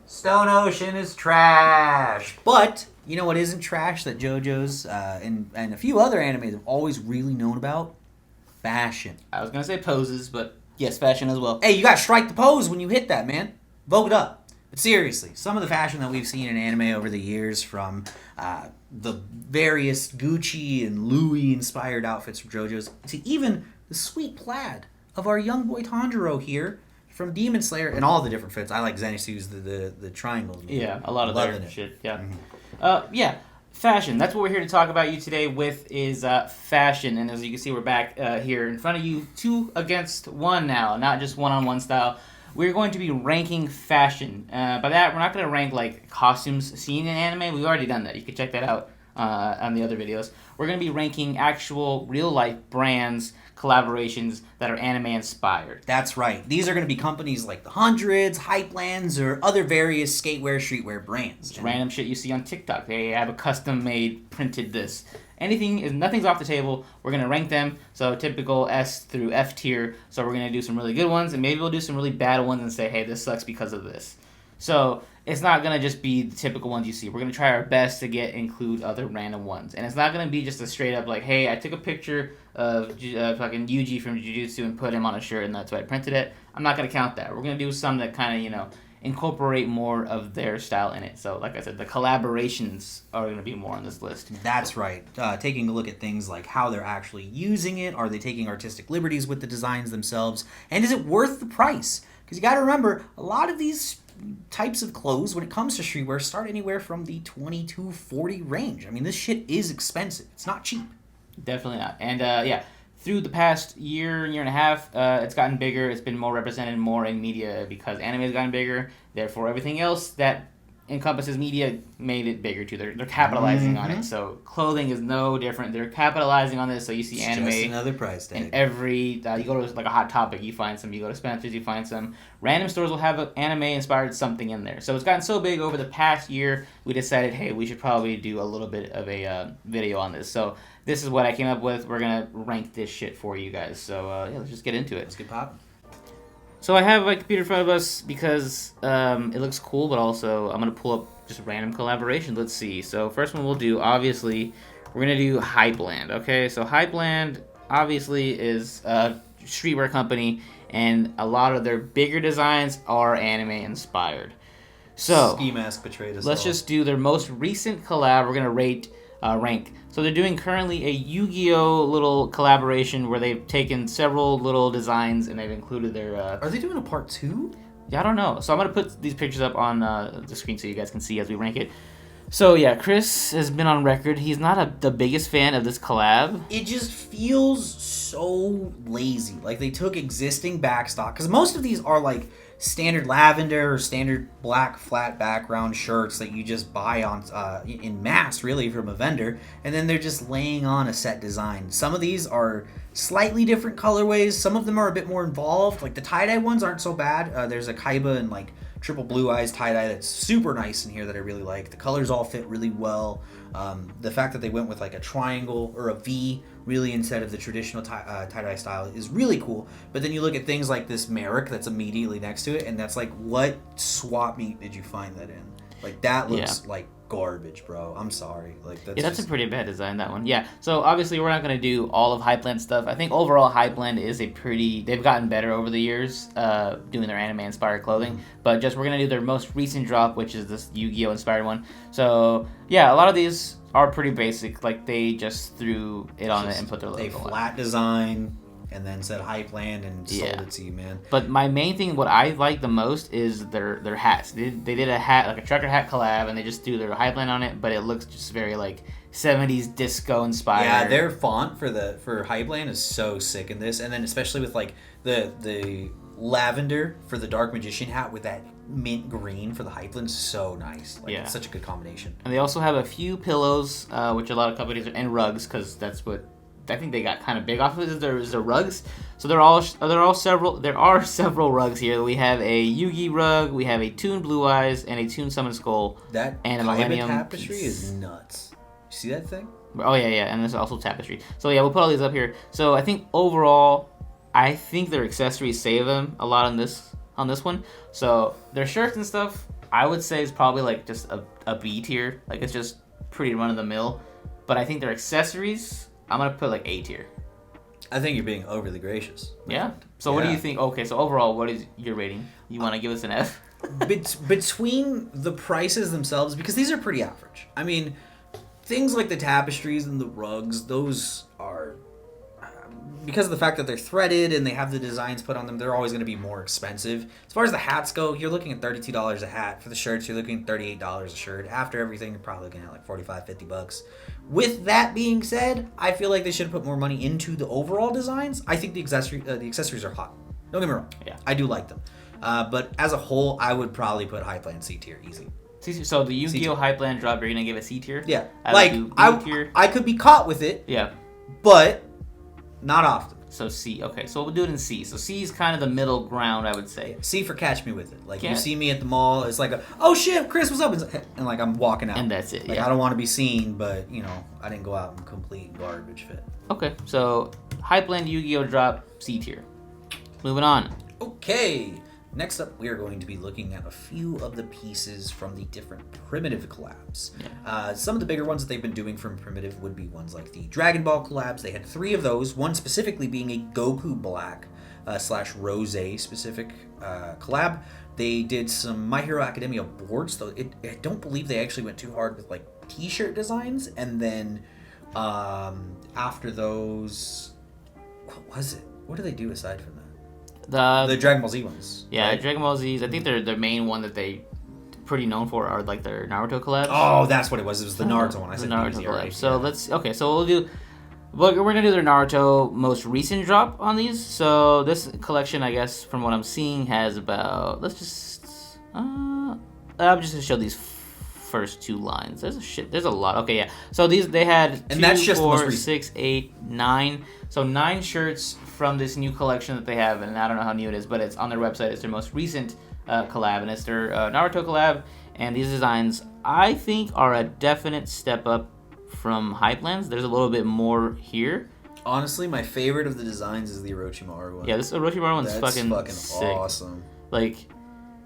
Stone Ocean is trash. But you know what isn't trash that JoJo's and a few other animes have always really known about? Fashion. I was going to say poses, but yes, fashion as well. Hey, you got to strike the pose when you hit that, man. Vogue it up. But seriously, some of the fashion that we've seen in anime over the years, from the various Gucci and Louis inspired outfits from JoJo's to even the sweet plaid of our young boy Tanjiro here from Demon Slayer, and all the different fits. I like Zenitsu's the triangles. Man. Yeah, a lot of their it. shit. Yeah, yeah. Fashion. That's what we're here to talk about you today with is fashion. And as you can see, we're back here in front of you, 2 against 1 now, not just one-on-one style. We're going to be ranking fashion. By that, we're not going to rank like costumes seen in anime. We've already done that. You can check that out on the other videos. We're going to be ranking actual real-life brands, collaborations that are anime inspired. That's right. These are going to be companies like the Hundreds, Hypelands, or other various skatewear, streetwear brands. Just random shit you see on TikTok. They have a custom-made printed this. Nothing's off the table. We're going to rank them. So typical S through F tier. So we're going to do some really good ones, and maybe we'll do some really bad ones and say, hey, this sucks because of this. So it's not going to just be the typical ones you see. We're going to try our best to include other random ones. And it's not going to be just a straight up like, hey, I took a picture of fucking Yuji from JiuJitsu and put him on a shirt and that's why I printed it. I'm not going to count that. We're going to do some that kind of, incorporate more of their style in it. So like I said, the collaborations are going to be more on this list. That's right. Taking a look at things like how they're actually using it. Are they taking artistic liberties with the designs themselves? And is it worth the price? Because you got to remember, a lot of these types of clothes when it comes to streetwear start anywhere from the $20 to $40 range. I mean, this shit is expensive. It's not cheap. Definitely not. And through the past year and a half, it's gotten bigger. It's been more represented more in media because anime has gotten bigger. Therefore, everything else that encompasses media made it bigger too. They're capitalizing on it. So clothing is no different. They're capitalizing on this. So you see it's anime. Just another price tag. In every you go to like a Hot Topic, you find some. You go to Spencer's, you find some. Random stores will have anime inspired something in there. So it's gotten so big over the past year. We decided, hey, we should probably do a little bit of a video on this. So this is what I came up with. We're gonna rank this shit for you guys. So let's just get into it. Let's get popping. So I have my computer in front of us because it looks cool, but also I'm going to pull up just random collaborations. Let's see. So first one we'll do, obviously, we're going to do Hypeland, okay? So Hypeland, obviously, is a streetwear company, and a lot of their bigger designs are anime-inspired. So Ski Mask betrayed us let's all. just do their most recent collab. We're going to rank. So they're doing currently a Yu-Gi-Oh! Little collaboration where they've taken several little designs and they've included their... Are they doing a part 2? Yeah, I don't know. So I'm going to put these pictures up on the screen so you guys can see as we rank it. So yeah, Chris has been on record. He's not the biggest fan of this collab. It just feels so lazy. Like they took existing backstock. Because most of these are like standard lavender or standard black flat background shirts that you just buy on in mass really from a vendor, and then they're just laying on a set design. Some of these are slightly different colorways, some of them are a bit more involved. Like the tie-dye ones aren't so bad. There's a Kaiba and like triple blue eyes tie-dye that's super nice in here that I really like. The colors all fit really well. The fact that they went with like a triangle or a V really instead of the traditional tie-dye style is really cool. But then you look at things like this Merrick that's immediately next to it, and that's like, what swap meet did you find that in? Like that looks like garbage, bro. I'm sorry. Like that's a pretty bad design, that one. Yeah. So obviously we're not going to do all of Hypeland stuff. I think overall Hypeland is they've gotten better over the years doing their anime inspired clothing. But just we're going to do their most recent drop, which is this Yu-Gi-Oh! Inspired one. So yeah, a lot of these are pretty basic. Like they just threw it on it and put their logo on. A flat design and then said Hypeland and sold it to you, man. But my main thing, what I like the most, is their hats. They did a hat, like a trucker hat collab, and they just threw their Hypeland on it, but it looks just very like 70s disco inspired. Yeah, their font for Hypeland is so sick in this, and then especially with like the lavender for the Dark Magician hat with that mint green for the Hypeland, so nice. Like, it's such a good combination. And they also have a few pillows, which a lot of companies and rugs, because that's what I think they got kind of big off of it. There's the rugs. So there are several rugs here. We have a Yugi rug, we have a Toon Blue Eyes, and a Toon Summon Skull. That and a Millennium tapestry is nuts. You see that thing? Oh yeah, and there's also tapestry. So yeah, we'll put all these up here. So I think overall, I think their accessories save them a lot on this one. So their shirts and stuff, I would say it's probably like just a B tier. Like it's just pretty run of the mill. But I think their accessories, I'm gonna put like A tier. I think you're being overly gracious. Yeah. So what do you think? Okay, so overall, what is your rating? You want to give us an F? Between the prices themselves, because these are pretty average. I mean, things like the tapestries and the rugs, those are, because of the fact that they're threaded and they have the designs put on them, they're always going to be more expensive. As far as the hats go, you're looking at $32 a hat. For the shirts, you're looking at $38 a shirt. After everything, you're probably looking at like $45-50. With that being said, I feel like they should put more money into the overall designs. I think the accessories are hot. Don't get me wrong. Yeah. I do like them. But as a whole, I would probably put Hypeland C tier easy. So the Yu-Gi-Oh! Hypeland drop, you're going to give a C tier? Yeah. I I could be caught with it. Yeah. But not often. So C. Okay, so we'll do it in C. So C is kind of the middle ground, I would say. C for catch me with it. Like, you see me at the mall, it's like, oh shit, Chris, what's up? And like, I'm walking out. And that's it, Like, I don't want to be seen, but, you know, I didn't go out in complete garbage fit. Okay, so Hypeland Yu-Gi-Oh! Drop, C tier. Moving on. Okay. Next up, we are going to be looking at a few of the pieces from the different Primitive collabs. Yeah. Some of the bigger ones that they've been doing from Primitive would be ones like the Dragon Ball collabs. They had 3 of those, one specifically being a Goku Black / Rose specific collab. They did some My Hero Academia boards, though I don't believe they actually went too hard with like t-shirt designs. And then after those, what was it? What do they do aside from that? The Dragon Ball Z ones. Yeah, right? Dragon Ball Z's. I think they're the main one that they pretty known for are like their Naruto collabs. Oh, that's what it was. It was the Naruto one. I said Naruto DBZ, collab. right? So we're gonna do their Naruto most recent drop on these. So this collection, I guess, from what I'm seeing, has about I'm just gonna show these first 2 lines. There's a lot. Okay, yeah. So they had and that's just 4, 6, 8, 9. So 9 shirts from this new collection that they have, and I don't know how new it is, but it's on their website. It's their most recent collab, and it's their Naruto collab. And these designs, I think, are a definite step up from Hypeland's. There's a little bit more here. Honestly, my favorite of the designs is the Orochimaru one. Yeah, this Orochimaru one's fucking sick. Awesome. Like,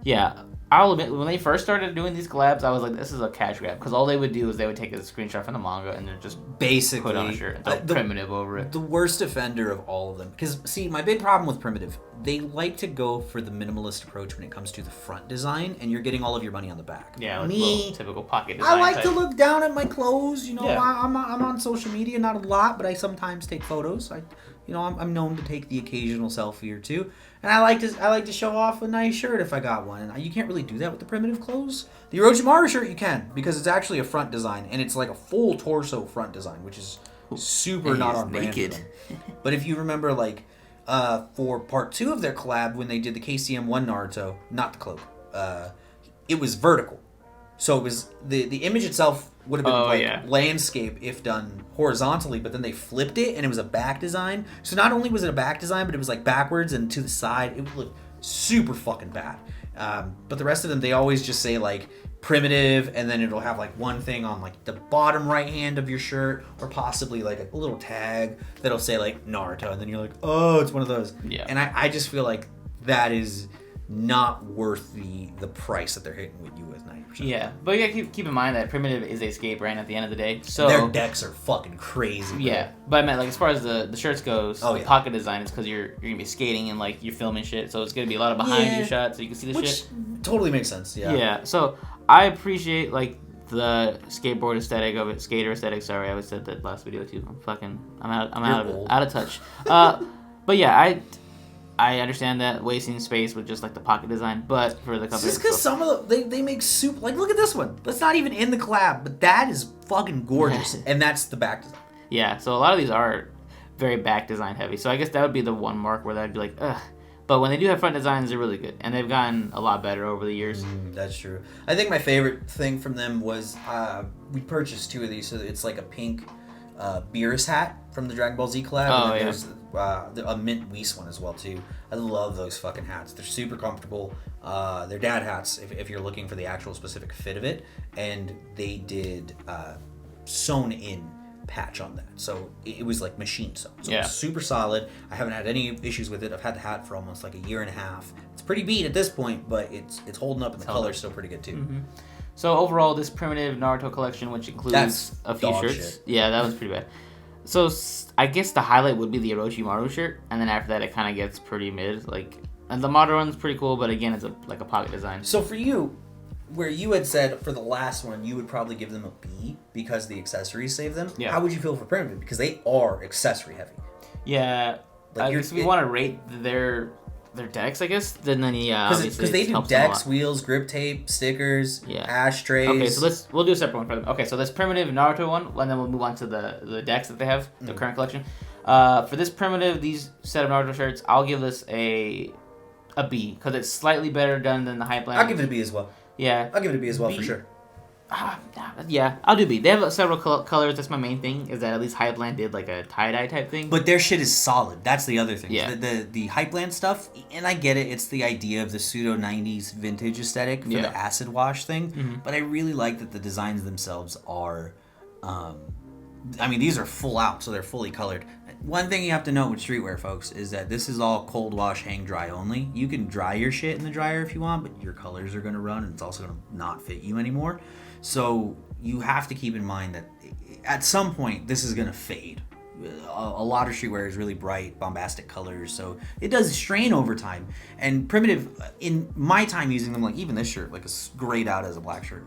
yeah. I'll admit, when they first started doing these collabs, I was like, this is a cash grab. Because all they would do is they would take a screenshot from the manga and then just basically put on a shirt and throw Primitive over it. The worst offender of all of them. Because, see, my big problem with Primitive, they like to go for the minimalist approach when it comes to the front design, and you're getting all of your money on the back. Yeah, like little typical pocket design. I like to look down at my clothes. You know, Yeah. I'm on social media, not a lot, but I sometimes take photos. I'm known to take the occasional selfie or two, and I like to show off a nice shirt if I got one. And you can't really do that with the Primitive clothes. The Orochimaru shirt you can, because it's actually a front design, and it's like a full torso front design, which is super not on brand for them. But if you remember, like for part 2 of their collab, when they did the KCM1 Naruto, not the cloak, it was vertical. So it was the image itself would have been landscape if done horizontally, but then they flipped it and it was a back design. So not only was it a back design, but it was like backwards and to the side. It would look super fucking bad. But the rest of them, they always just say like Primitive, and then it'll have like one thing on like the bottom right hand of your shirt, or possibly like a little tag that'll say like Naruto, and then you're like, oh, it's one of those. Yeah. And I just feel like that is not worth the price that they're hitting with you with 90%. Yeah, but you gotta keep in mind that Primitive is a skate brand at the end of the day. So their decks are fucking crazy. Bro. Yeah, but I meant like as far as the shirts goes, the yeah. pocket design is because you're gonna be skating and like you're filming shit, so it's gonna be a lot of behind you shots so you can see the shit. Totally makes sense. Yeah. Yeah. So I appreciate like the skateboard aesthetic of it, skater aesthetic. Sorry, I said that last video too. I'm out of touch. But yeah, I understand that wasting space with just like the pocket design, but for the company, just because some of they make super, like, look at this one. That's not even in the collab, but that is fucking gorgeous, and that's the back design. Yeah, so a lot of these are very back design heavy. So I guess that would be the one mark where I'd be like, ugh. But when they do have front designs, they're really good, and they've gotten a lot better over the years. That's true. I think my favorite thing from them was we purchased 2 of these. So it's like a pink Beerus hat from the Dragon Ball Z collab. Oh, and then there's a mint Whis one as well too. I love those fucking hats. They're super comfortable. They're dad hats if you're looking for the actual specific fit of it. And they did sewn in patch on that. So it was like machine sewn. So Yeah. it's super solid. I haven't had any issues with it. I've had the hat for almost like a year and a half. It's pretty beat at this point, but it's holding up, and the color's still pretty good too. Mm-hmm. So overall, this primitive Naruto collection, which includes That's a few dog shirts. shit. Yeah, that was pretty bad. So I guess the highlight would be the Orochimaru shirt, and then after that, it kind of gets pretty mid. Like, and the Madara one's pretty cool, but again, it's like a pocket design. So for you, where you had said for the last one you would probably give them a B because the accessories save them. Yeah. How would you feel for primitive? Because they are accessory heavy. Yeah, Like, I guess we want to rate their decks, I guess. Then yeah, because they do decks, wheels, grip tape, stickers, ashtrays. Okay, so we'll do a separate one for them. Okay, so this primitive Naruto one, and then we'll move on to the decks that they have, the current collection. For this primitive, these set of Naruto shirts, I'll give this a B because it's slightly better done than the Hypeland. I'll give it a B as well. Yeah, I'll give it a B as well for sure. Yeah, I'll do B. They have several colors. That's my main thing. Is that at least Hypeland did like a tie-dye type thing. But their shit is solid. That's the other thing. Yeah. The Hypeland stuff, and I get it. It's the idea of the pseudo '90s vintage aesthetic for the acid wash thing. Mm-hmm. But I really like that the designs themselves are. I mean, these are full out, so they're fully colored. One thing you have to note with streetwear, folks, is that this is all cold wash, hang dry only. You can dry your shit in the dryer if you want, but your colors are going to run, and it's also going to not fit you anymore. So you have to keep in mind that at some point this is going to fade. A lot of streetwear is really bright, bombastic colors, so it does strain over time. And primitive, in my time using them, like even this shirt, like it's grayed out as a black shirt,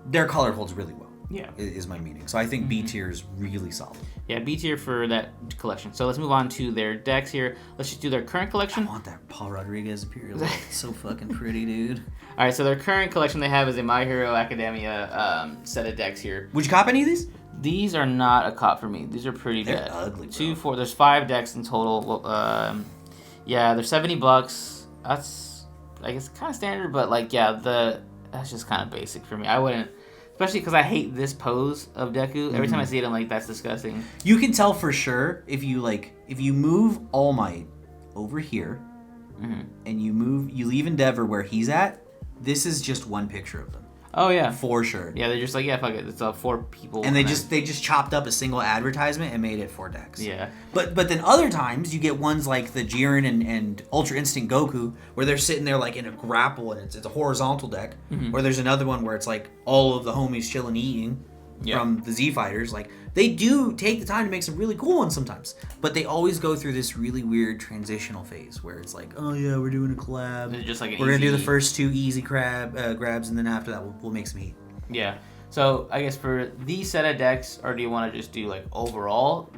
their color holds really well. Yeah, is my meaning. So I think B tier is really solid. Yeah, B tier for that collection. So let's move on to their decks here. Let's just do their current collection. I want that Paul Rodriguez Imperial. It's so fucking pretty, dude. All right, so their current collection they have is a My Hero Academia set of decks here. Would you cop any of these? These are not a cop for me. These are pretty They're bad. ugly, bro. 2, 4. There's 5 decks in total. Yeah, they're $70. That's, I guess, kind of standard, but like, yeah, that's just kind of basic for me. I wouldn't. Especially because I hate this pose of Deku. Every time I see it, I'm like, that's disgusting. You can tell for sure if you move All Might over here, and you leave Endeavor where he's at. This is just one picture of them. Oh yeah, for sure. Yeah, they're just like, yeah, fuck it. It's 4 people. And they just chopped up a single advertisement and made it 4 decks. Yeah. But then other times you get ones like the Jiren and Ultra Instinct Goku where they're sitting there like in a grapple and it's a horizontal deck. Or there's another one where it's like all of the homies chilling eating from the Z Fighters. Like they do take the time to make some really cool ones sometimes. But they always go through this really weird transitional phase where it's like, oh yeah, we're doing a collab. It's just like we're gonna do the first 2 easy grabs, and then after that we'll make some heat. Yeah. So I guess for these set of decks, or do you want to just do like overall?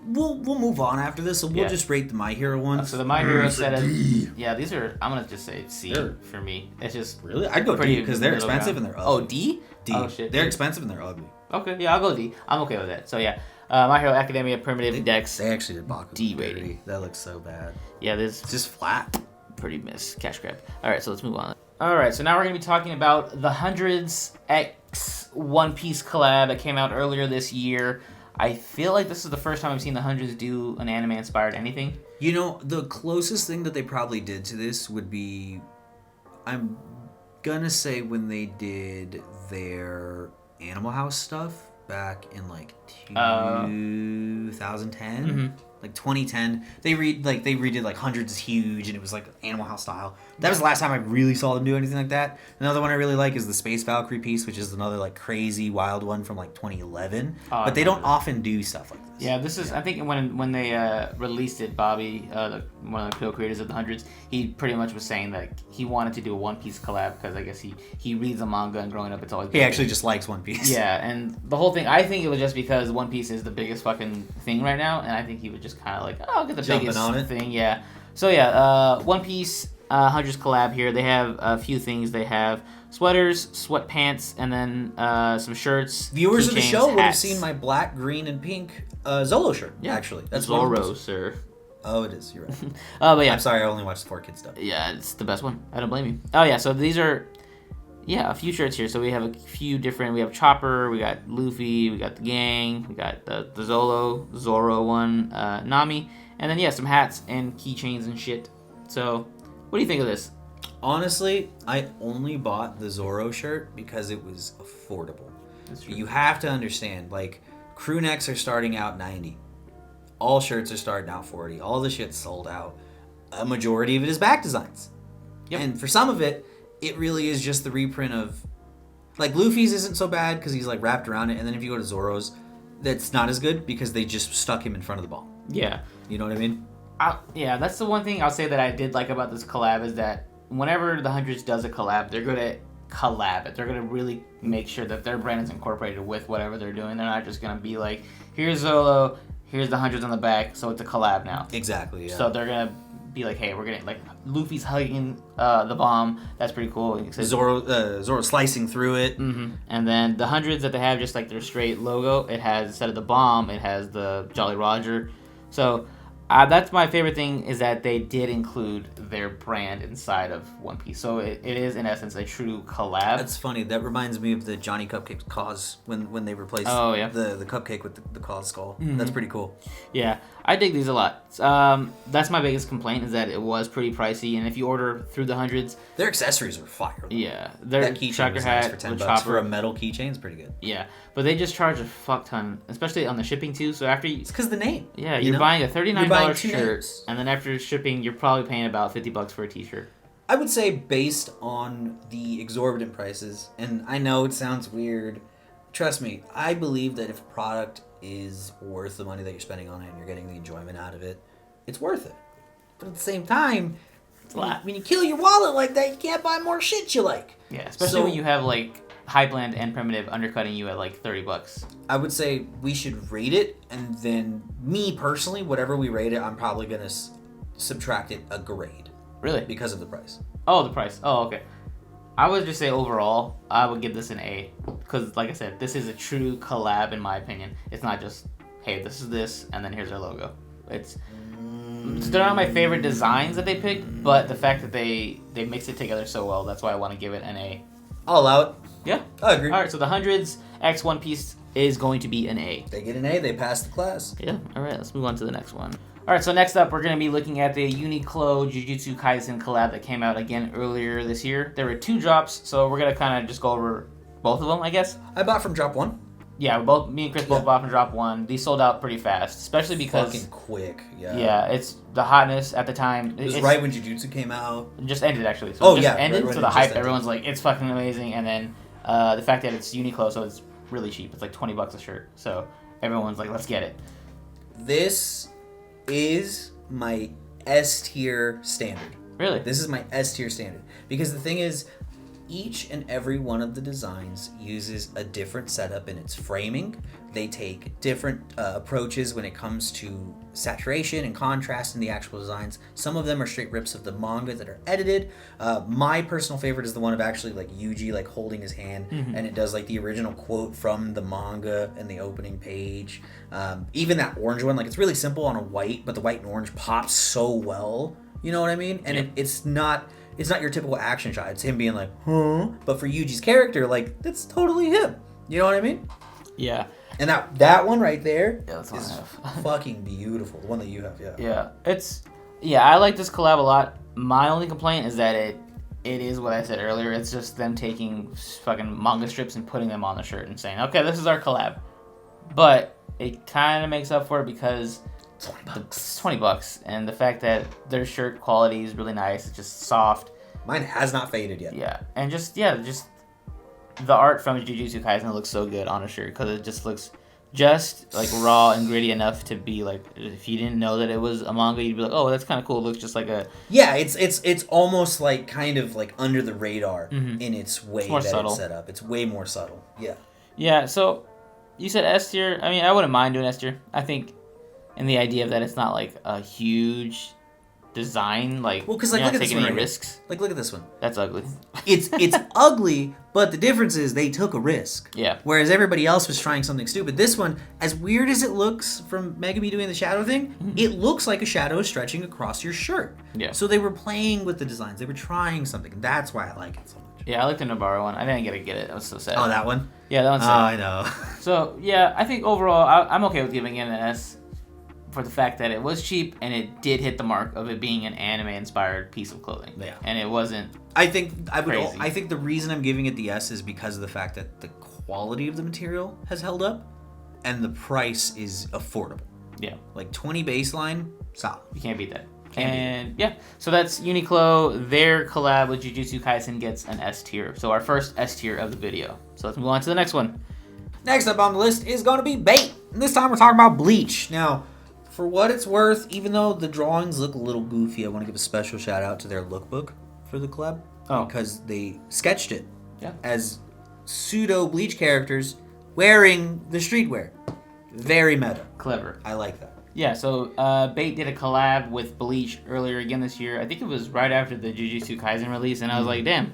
We'll move on after this, so we'll just rate the My Hero ones. So the My Hero set of these are, I'm gonna just say C for me. It's just really, I'd go D because they're expensive and they're ugly. Oh, D? D. Oh shit. They're expensive and they're ugly. Okay, yeah, I'll go D. I'm okay with that. So yeah, My Hero Academia primitive decks. They actually did Baku D rating. That looks so bad. Yeah, this it's just flat. Pretty miss cash grab. All right, so let's move on. All right, so now we're gonna be talking about the Hundreds X One Piece collab that came out earlier this year. I feel like this is the first time I've seen the Hundreds do an anime-inspired anything. You know, the closest thing that they probably did to this would be, I'm gonna say when they did their Animal House stuff back in like 2010. Like 2010, they redid like Hundreds is huge, and it was like Animal House style. That was the last time I really saw them do anything like that. Another one I really like is the Space Valkyrie piece, which is another like crazy wild one from like 2011. But they don't often do stuff like this. Yeah, this is I think when they released it, Bobby, one of the co-creators of the Hundreds, he pretty much was saying that he wanted to do a One Piece collab because I guess he reads a manga and growing up it's always he actually just likes One Piece. Yeah, and the whole thing, I think it was just because One Piece is the biggest fucking thing right now, and I think he would just kind of like, oh, I'll get the biggest on it. thing, yeah. So yeah, One Piece Hundreds collab here. They have a few things. They have sweaters, sweatpants, and then some shirts. Viewers of the show would have hats. seen my black, green, and pink Zolo shirt. Yeah, actually, that's Zoro, sir. Oh, it is. You're right. But yeah, I'm sorry. I only watched the 4Kids stuff. Yeah, it's the best one. I don't blame you. Oh yeah, so these are. Yeah, a few shirts here. So we have a few different. We have Chopper, we got Luffy, we got the gang, we got the Zoro one, Nami, and then some hats and keychains and shit. So, what do you think of this? Honestly, I only bought the Zoro shirt because it was affordable. You have to understand, like, Crew necks are starting out 90. All shirts are starting out 40. All the shit's sold out. A majority of it is back designs. Yep. And for some of it, it really is just the reprint of... Like, Luffy's isn't so bad because he's, like, wrapped around it. And then if you go to Zoro's, that's not as good because they just stuck him in front of the ball. Yeah. You know what I mean? Yeah, that's the one thing I'll say that I did like about this collab is that whenever the Hundreds does a collab, they're going to collab it. They're going to really make sure that their brand is incorporated with whatever they're doing. They're not just going to be like, here's Zolo, here's the Hundreds on the back, so it's a collab now. Exactly, yeah. So they're going to be like, hey, we're going to, like, Luffy's hugging the bomb. That's pretty cool. Zoro slicing through it. Mm-hmm. And then the Hundreds that they have, just like their straight logo, it has, instead of the bomb, it has the Jolly Roger. So... that's my favorite thing is that they did include their brand inside of One Piece. So it is, in essence, a true collab. That's funny. That reminds me of the Johnny Cupcake Cause when they replaced the cupcake with the Cause skull. Mm-hmm. That's pretty cool. Yeah, I dig these a lot. That's my biggest complaint is that it was pretty pricey. And if you order through the Hundreds... Their accessories are fire. Yeah. That keychain was nice for $10 for a metal keychain is pretty good. Yeah, but they just charge a fuck ton, especially on the shipping too. So after it's because the name. Yeah, you're buying a $39 shirt, and then after shipping, you're probably paying about $50 for a t-shirt. I would say based on the exorbitant prices, and I know it sounds weird. Trust me, I believe that if a product is worth the money that you're spending on it and you're getting the enjoyment out of it, it's worth it. But at the same time, when you kill your wallet like that, you can't buy more shit you like. Yeah, especially when you have like Hypeland and Primitive undercutting you at like $30. I would say we should rate it, and then me personally, whatever we rate it, I'm probably gonna subtract it a grade. Really? Because of the price. Oh, the price. Oh, okay. I would just say overall, I would give this an A, because like I said, this is a true collab in my opinion. It's not just, hey, this is this, and then here's our logo. They're not my favorite designs that they picked, but the fact that they mix it together so well, that's why I want to give it an A. I'll allow it. Yeah. I agree. All right, so the Hundreds X One Piece is going to be an A. They get an A, they pass the class. Yeah, all right, let's move on to the next one. All right, so next up, we're going to be looking at the Uniqlo JiuJitsu Kaizen collab that came out again earlier this year. There were 2 drops, so we're going to kind of just go over both of them, I guess. I bought from drop 1. Yeah, me and Chris both bought from drop 1. These sold out pretty fast, especially because... Fucking quick, yeah. Yeah, it's the hotness at the time. It was right when JiuJitsu came out. It just ended, actually. So it just ended, right so the hype, everyone's like, it's fucking amazing, and then the fact that it's Uniqlo, so it's really cheap. It's like $20 a shirt, so everyone's like, let's get it. This is my S tier standard. Really? This is my S tier standard. Because the thing is, each and every one of the designs uses a different setup in its framing. They take different approaches when it comes to saturation and contrast in the actual designs. Some of them are straight rips of the manga that are edited. My personal favorite is the one of actually like Yuji like holding his hand, and it does like the original quote from the manga in the opening page. Even that orange one, like it's really simple on a white, but the white and orange pops so well. You know what I mean? And it's not your typical action shot. It's him being like, huh? But for Yuji's character, like, that's totally him. You know what I mean? Yeah. And that one right there that's is fucking beautiful. The one that you have, yeah. Yeah. I like this collab a lot. My only complaint is that it is what I said earlier. It's just them taking fucking manga strips and putting them on the shirt and saying, okay, this is our collab. But it kind of makes up for it because... It's $20, and the fact that their shirt quality is really nice. It's just soft. Mine has not faded yet. Yeah, and just the art from JiuJitsu Kaizen looks so good on a shirt because it just looks just like raw and gritty enough to be like, if you didn't know that it was a manga, you'd be like, oh, that's kind of cool. It looks just like a... Yeah, it's almost like kind of like under the radar in its way that it's set up. It's way more subtle. Yeah. Yeah, so you said S tier. I mean, I wouldn't mind doing S tier. I think... And the idea of that it's not like a huge design, like, well, because like look at this one right risks. Like look at this one. That's ugly. It's ugly, but the difference is they took a risk. Yeah. Whereas everybody else was trying something stupid. This one, as weird as it looks from Megami doing the shadow thing, it looks like a shadow stretching across your shirt. Yeah. So they were playing with the designs. They were trying something. That's why I like it so much. Yeah, I like the Navarro one. I didn't get it. I was so sad. Oh, that one? Yeah, that one's sad. Oh, I know. So yeah, I think overall I'm okay with giving it an S. For the fact that it was cheap and it did hit the mark of it being an anime-inspired piece of clothing. Yeah. And it wasn't I think the reason I'm giving it the S is because of the fact that the quality of the material has held up. and the price is affordable. Yeah. Like 20 baseline, solid. You can't beat that. Yeah, so that's Uniqlo. Their collab with JiuJitsu Kaizen gets an S tier. So our first S tier of the video. So let's move on to the next one. Next up on the list is going to be Bait. And this time we're talking about Bleach. Now, for what it's worth, even though the drawings look a little goofy, I want to give a special shout out to their lookbook for the collab. Oh. Because they sketched it Yeah. as pseudo Bleach characters wearing the streetwear. Very meta. Clever. I like that. Yeah, so Bait did a collab with Bleach earlier again this year. I think it was right after the JiuJitsu Kaizen release, and I was like, damn,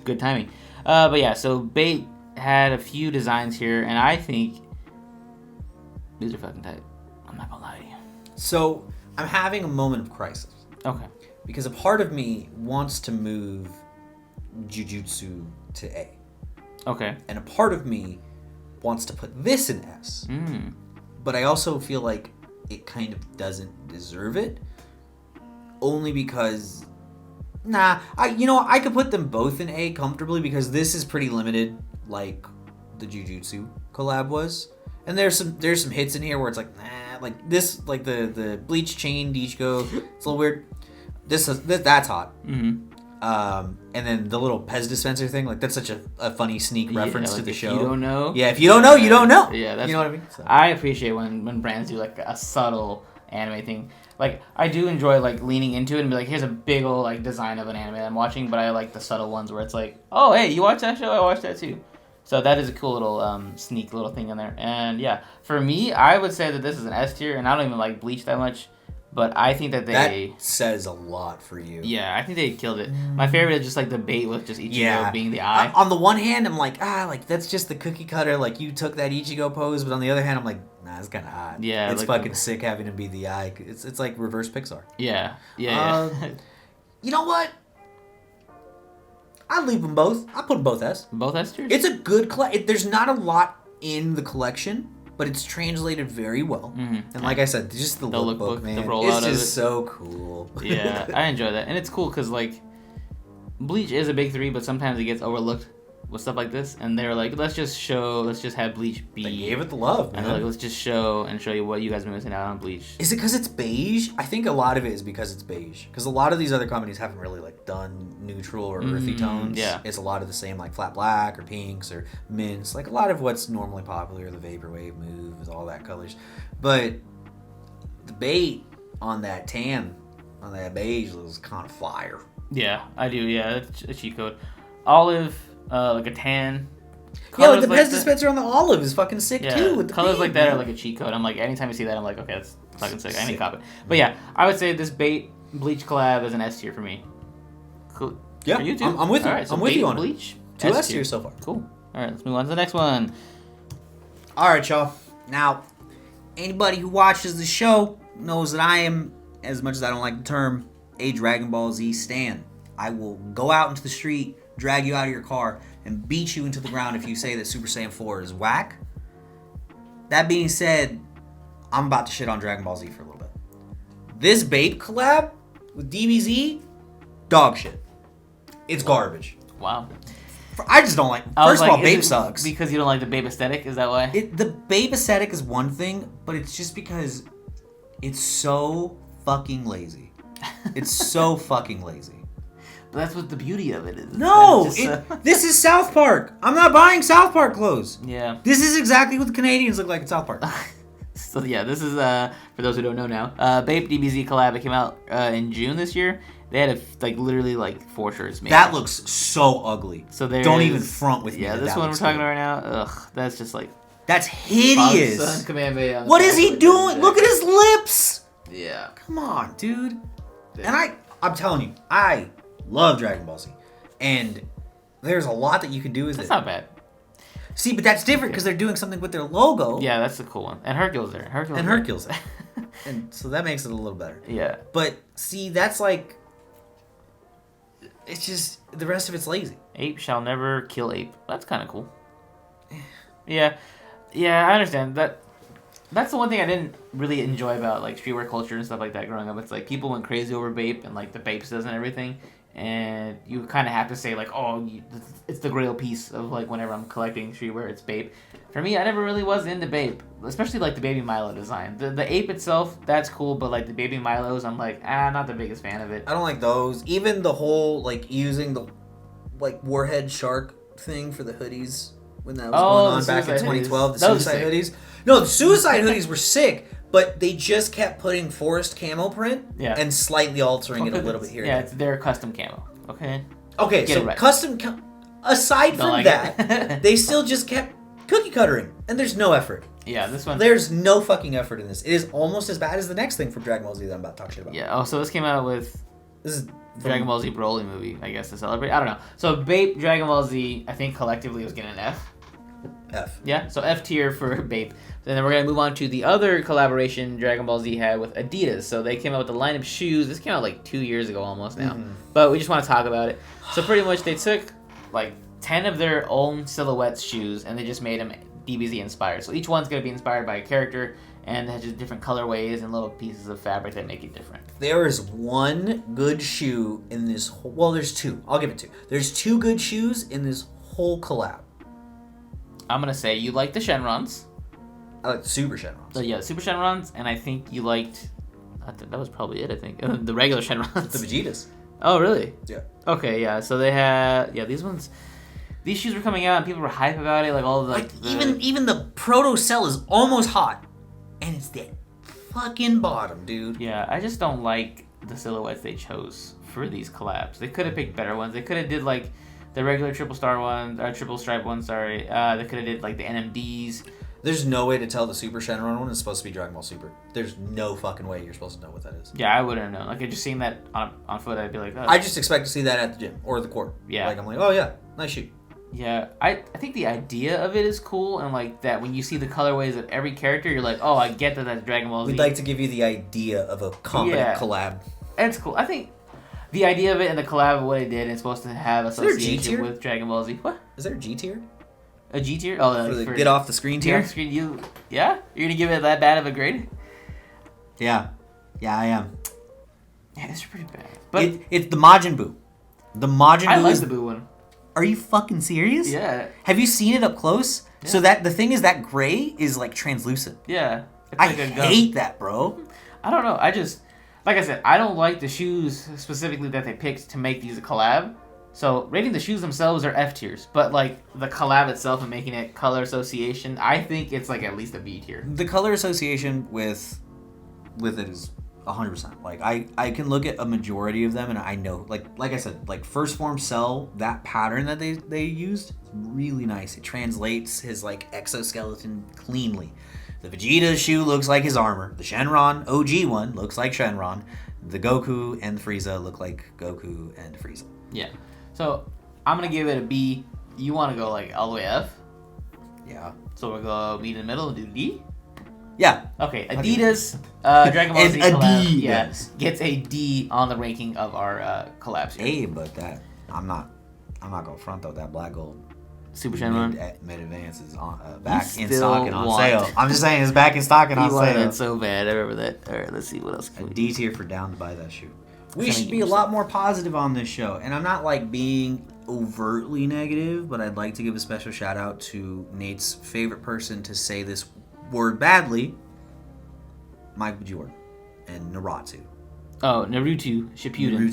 good timing. But yeah, so Bait had a few designs here, and I think these are fucking tight. I'm not gonna lie to you. So, I'm having a moment of crisis. Okay. Because a part of me wants to move Jujutsu to A. Okay. And a part of me wants to put this in S. But I also feel like it kind of doesn't deserve it. Only because... I could put them both in A comfortably because this is pretty limited, like the Jujutsu collab was. And there's some hits in here where it's like, like this, like the Bleach chain Dichiko, it's a little weird. That's hot. And then the little Pez dispenser thing, like that's such a funny sneak reference like to the if show. you don't know. Yeah, if you don't know, you don't know. Yeah, that's, you know what I mean? So. I appreciate when brands do like a subtle anime thing. Like I do enjoy like leaning into it and be like, here's a big old like design of an anime I'm watching, but I like the subtle ones where it's like, oh hey, you watch that show? I watched that too. So that is a cool little sneak little thing in there. And yeah, for me, I would say that this is an S tier, and I don't even like Bleach that much. But I think that that says a lot for you. Yeah, I think they killed it. My favorite is just like the Bait with just Ichigo being the eye. On the one hand, I'm like, like that's just the cookie cutter. Like you took that Ichigo pose, but on the other hand, I'm like, nah, it's kind of hot. Yeah, it's like fucking sick having to be the eye. It's like reverse Pixar. Yeah. You know what? I'd leave them both. I put them both S. Both S tiers. It's a good there's not a lot in the collection, but it's translated very well. And like I said, just the lookbook, man, the rollout it's of just it. So cool. Yeah, I enjoy that, and it's cool because like Bleach is a big three, but sometimes it gets overlooked with stuff like this, and they're like, let's just have Bleach be. They gave it the love, man. And like, let's just show you what you guys been missing out on Bleach. Is it because it's beige? I think a lot of it is because it's beige. Because a lot of these other companies haven't really like done neutral or earthy tones. Yeah. It's a lot of the same like flat black or pinks or mints. Like a lot of what's normally popular, the vaporwave move, is all that colors. But the Bait on that tan, on that beige, was kind of fire. Yeah, I do. Yeah, it's a cheat code. Olive. Like a tan. Yeah, like the Pez dispenser on the olive is fucking sick too. With the colors pink, like that are like a cheat code. I'm like, anytime I see that, I'm like, okay, that's fucking sick. I need to cop it. But yeah, I would say this Bait Bleach collab is an S tier for me. Cool. Yeah, for you too? I'm with you. Right, so I'm with you on Bleach. It. 2 S tiers so far. Cool. All right, let's move on to the next one. All right, y'all. Now, anybody who watches the show knows that I am, as much as I don't like the term, a Dragon Ball Z stan. I will go out into the street, drag you out of your car, and beat you into the ground if you say that Super Saiyan 4 is whack. That being said, I'm about to shit on Dragon Ball Z for a little bit. This Bait collab with DBZ, dog shit. It's garbage. Wow. I just don't like. First of all, Bape sucks. Because you don't like the Bape aesthetic? Is that why? The Bape aesthetic is one thing, but it's just because it's so fucking lazy. It's so fucking lazy. But that's what the beauty of it is. No, this is South Park. I'm not buying South Park clothes. Yeah. This is exactly what the Canadians look like in South Park. So yeah, this is for those who don't know now. Bape DBZ collab. It came out in June this year. They had literally 4 shirts made. That looks so ugly. So don't even front with me. Yeah, this one we're talking about right now. Ugh, that's just like. That's hideous. What is he doing? Look at his lips. Yeah. Come on, dude. Yeah. And I'm telling you, I love Dragon Ball Z, and there's a lot that you can do with it. That's not bad. See, but that's different because they're doing something with their logo. Yeah, that's the cool one. And Hercule's there. Hercule's there. And so that makes it a little better. Yeah. But see, that's like, it's just, the rest of it's lazy. Ape shall never kill ape. That's kind of cool. Yeah. Yeah, I understand. That's the one thing I didn't really enjoy about streetwear culture and stuff like that growing up. It's people went crazy over Bape and the Bapestas and everything. and you kind of have to say like, oh, it's the grail piece of like whenever I'm collecting streetwear, it's Bape. For me, I never really was into Bape, especially like the Baby Milo design. The ape itself, that's cool, but like the Baby Milos, I'm like, not the biggest fan of it. I don't like those. Even the whole like using the like warhead shark thing for the hoodies when that was going on back in 2012. The suicide hoodies. No, the suicide hoodies were sick. But they just kept putting forest camo print and slightly altering it a little bit here. Yeah, it's their custom camo. Okay. Okay, so custom. Aside from that, they still just kept cookie cuttering, and there's no effort. Yeah, this one. There's no fucking effort in this. It is almost as bad as the next thing from Dragon Ball Z that I'm about to talk shit about. Yeah. Oh, so this came out with. This is Dragon Ball Z Broly movie, I guess, to celebrate. I don't know. So Bape, Dragon Ball Z, I think collectively was getting an F. Yeah, so F tier for Bape. And then we're going to move on to the other collaboration Dragon Ball Z had with Adidas. So they came out with a line of shoes. This came out like 2 years ago almost now. Mm-hmm. But we just want to talk about it. So pretty much they took like 10 of their own silhouettes shoes and they just made them DBZ inspired. So each one's going to be inspired by a character and it has just different colorways and little pieces of fabric that make it different. There is one good shoe in this whole... Well, there's two. I'll give it two. There's two good shoes in this whole collab. I'm going to say you like the Shenrons. I like the Super Shenrons. So yeah, Super Shenrons, and I think you liked... that was probably it, I think. The regular Shenrons. The Vegetas. Oh, really? Yeah. Okay, yeah. So they had... Yeah, these ones... These shoes were coming out, and people were hype about it. Like, all the... Even the Proto Cell is almost hot. And it's that fucking bottom, dude. Yeah, I just don't like the silhouettes they chose for these collabs. They could have picked better ones. They could have did, like, the regular triple star ones, or triple stripe ones, sorry. They could have did, like, the NMDs. There's no way to tell the Super Shenron one is supposed to be Dragon Ball Super. There's no fucking way you're supposed to know what that is. Yeah, I wouldn't have known. Like, I just seen that on foot, I'd be like, oh. I just expect to see that at the gym or the court. Yeah. Like, I'm like, oh yeah, nice shoe. Yeah, I think the idea of it is cool, and like that when you see the colorways of every character, you're like, oh, I get that that's Dragon Ball Z. We'd like to give you the idea of a competent collab. It's cool. I think the idea of it and the collab of what it did is supposed to have association with Dragon Ball Z. What? Is there a G tier? A G tier? Oh, for get off the screen tier? Yeah? You're gonna give it that bad of a grade? Yeah. Yeah, I am. Yeah, it's pretty bad. But it's the Majin Buu. The Majin Buu I like the Buu one. Are you fucking serious? Yeah. Have you seen it up close? Yeah. So that the thing is that gray is like translucent. Yeah. I hate that, bro. I don't know. I just, like I said, I don't like the shoes specifically that they picked to make these a collab. So rating the shoes themselves are F tiers, but like the collab itself and making it color association, I think it's like at least a B tier. The color association with it is 100%. Like I can look at a majority of them and I know, like I said, like First Form Cell, that pattern that they used, it's really nice. It translates his like exoskeleton cleanly. The Vegeta shoe looks like his armor. The Shenron OG one looks like Shenron. The Goku and the Frieza look like Goku and Frieza. Yeah. So I'm gonna give it a B. You want to go like all the way F? Yeah. So we'll go meet in the middle and do D. Yeah. Okay, Adidas, Dragon Ball Z collab, yes, gets a D on the ranking of our collabs here. Hey, but that I'm not gonna front though. That black gold Super Shenron mid advance is on back in stock and on sale. I'm just saying it's back in stock and on sale. You wanted it so bad. I remember that. All right, let's see what else. A D tier for down to buy that shoe. We should be a lot more positive on this show, and I'm not like being overtly negative, but I'd like to give a special shout out to Nate's favorite person to say this word badly, Michael Jordan and Naruto. Oh, Naruto Shippuden.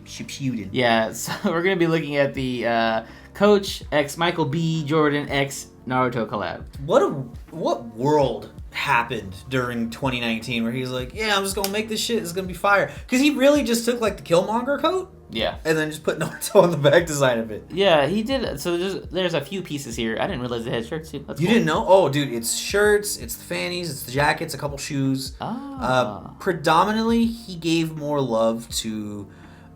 Shippuden. Yeah, so we're going to be looking at the Coach X Michael B. Jordan X Naruto collab. What world happened during 2019 where he's like, yeah, I'm just going to make this shit, it's going to be fire. Because he really just took like the Killmonger coat. Yeah. And then just put Naruto on the back design of it. Yeah, he did. So there's a few pieces here. I didn't realize they had shirts too. You didn't know? Oh, dude, it's shirts, it's the fannies, it's the jackets, a couple shoes. Predominantly, he gave more love to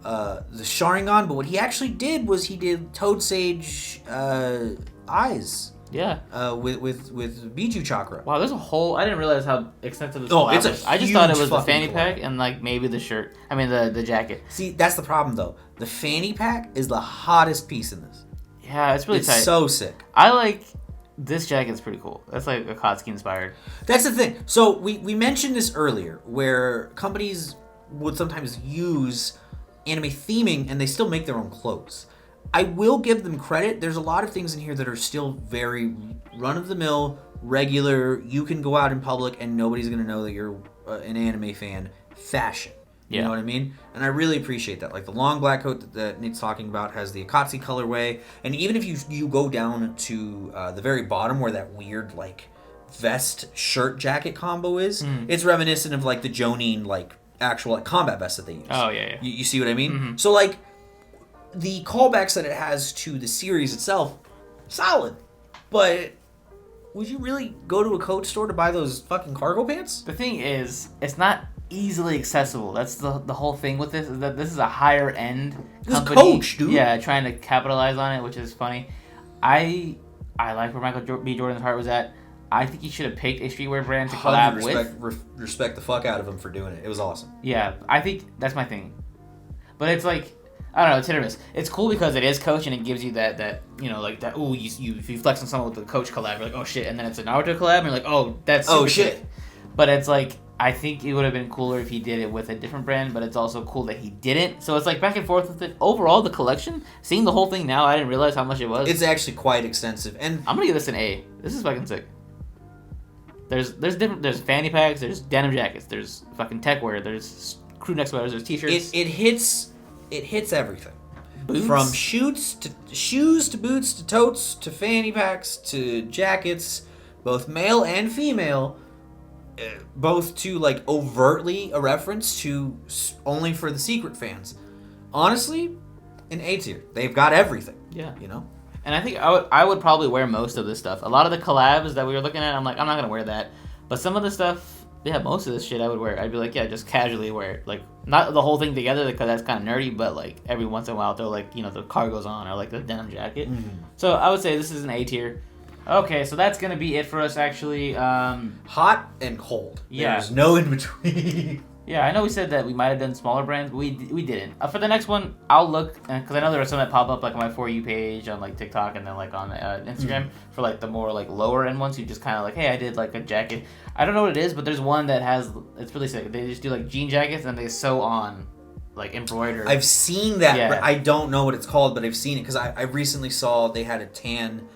the Sharingan, but what he actually did was he did Toad Sage eyes. Yeah. With Biju Chakra. Wow, there's a whole... I didn't realize how extensive this collab was. I just thought it was the fanny collab. pack and like maybe the shirt. I mean the jacket. See, that's the problem though. The fanny pack is the hottest piece in this. Yeah, it's really tight. It's so sick. I like... This jacket's pretty cool. That's like Akatsuki inspired. That's the thing. So we mentioned this earlier where companies would sometimes use anime theming, and they still make their own clothes. I will give them credit. There's a lot of things in here that are still very run-of-the-mill, regular, you can go out in public and nobody's going to know that you're an anime fan fashion. You know what I mean? And I really appreciate that. Like the long black coat that Nate's talking about has the Akatsuki colorway. And even if you go down to the very bottom where that weird like vest shirt jacket combo is, it's reminiscent of like the Jonin like actual like combat vest that they use. Oh, yeah. You see what I mean? So like the callbacks that it has to the series itself, solid. But would you really go to a coat store to buy those fucking cargo pants? The thing is, it's not easily accessible. That's the whole thing with this, is that this is a higher end company. This Coach, dude. Yeah, trying to capitalize on it, which is funny. I like where Michael B. Jordan's heart was at. I think he should have picked a streetwear brand to collab with. Respect the fuck out of him for doing it. It was awesome. Yeah, I think that's my thing. But it's like, I don't know, it's hit or miss. It's cool because it is Coach and it gives you that you know, like that, ooh, you flex on someone with the Coach collab, you're like, oh shit, and then it's a Naruto collab, and you're like, oh, that's super sick. But it's like, I think it would have been cooler if he did it with a different brand, but it's also cool that he didn't. So it's like back and forth with it. Overall, the collection, seeing the whole thing now, I didn't realize how much it was. It's actually quite extensive. And I'm gonna give this an A. This is fucking sick. There's fanny packs, there's denim jackets, there's fucking tech wear, there's crew neck sweaters, there's t-shirts. It hits everything. Boots? From shoes to boots to totes to fanny packs to jackets, both male and female, both to like overtly a reference to only for the secret fans. Honestly, an A tier. They've got everything. Yeah. You know? And I think I would probably wear most of this stuff. A lot of the collabs that we were looking at, I'm like, I'm not going to wear that. But some of the stuff, yeah, most of this shit I would wear. I'd be like, yeah, just casually wear it. Like, not the whole thing together because that's kind of nerdy, but like every once in a while throw like, you know, the cargos on or like the denim jacket. So I would say this is an A tier. Okay, so that's going to be it for us, actually. Hot and cold. Yeah. There's no in between. Yeah, I know we said that we might have done smaller brands, but we didn't. For the next one, I'll look, because I know there are some that pop up like on my For You page on like TikTok and then like on Instagram for like the more like lower end ones. You just kind of like, hey, I did like a jacket. I don't know what it is, but there's one that has, it's really sick. They just do like jean jackets and they sew on like embroidered. I've seen that. Yeah. I don't know what it's called, but I've seen it because I recently saw they had a tan.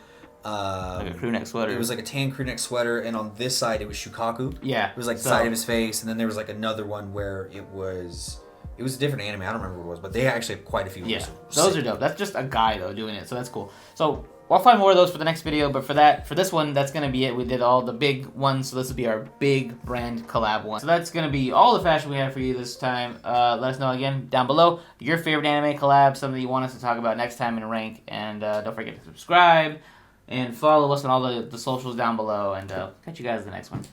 Like a crew neck sweater. It was like a tan crew neck sweater, and on this side it was Shukaku. Yeah. It was like the side of his face, and then there was like another one where it was a different anime. I don't remember what it was, but they actually have quite a few. Yeah, those are dope. That's just a guy though doing it, so that's cool. So I'll find more of those for the next video, but for this one, that's gonna be it. We did all the big ones, so this will be our big brand collab one. So that's gonna be all the fashion we have for you this time. Let us know again down below your favorite anime collab, something you want us to talk about next time in rank, and don't forget to subscribe. And follow us on all the socials down below. And catch you guys in the next one.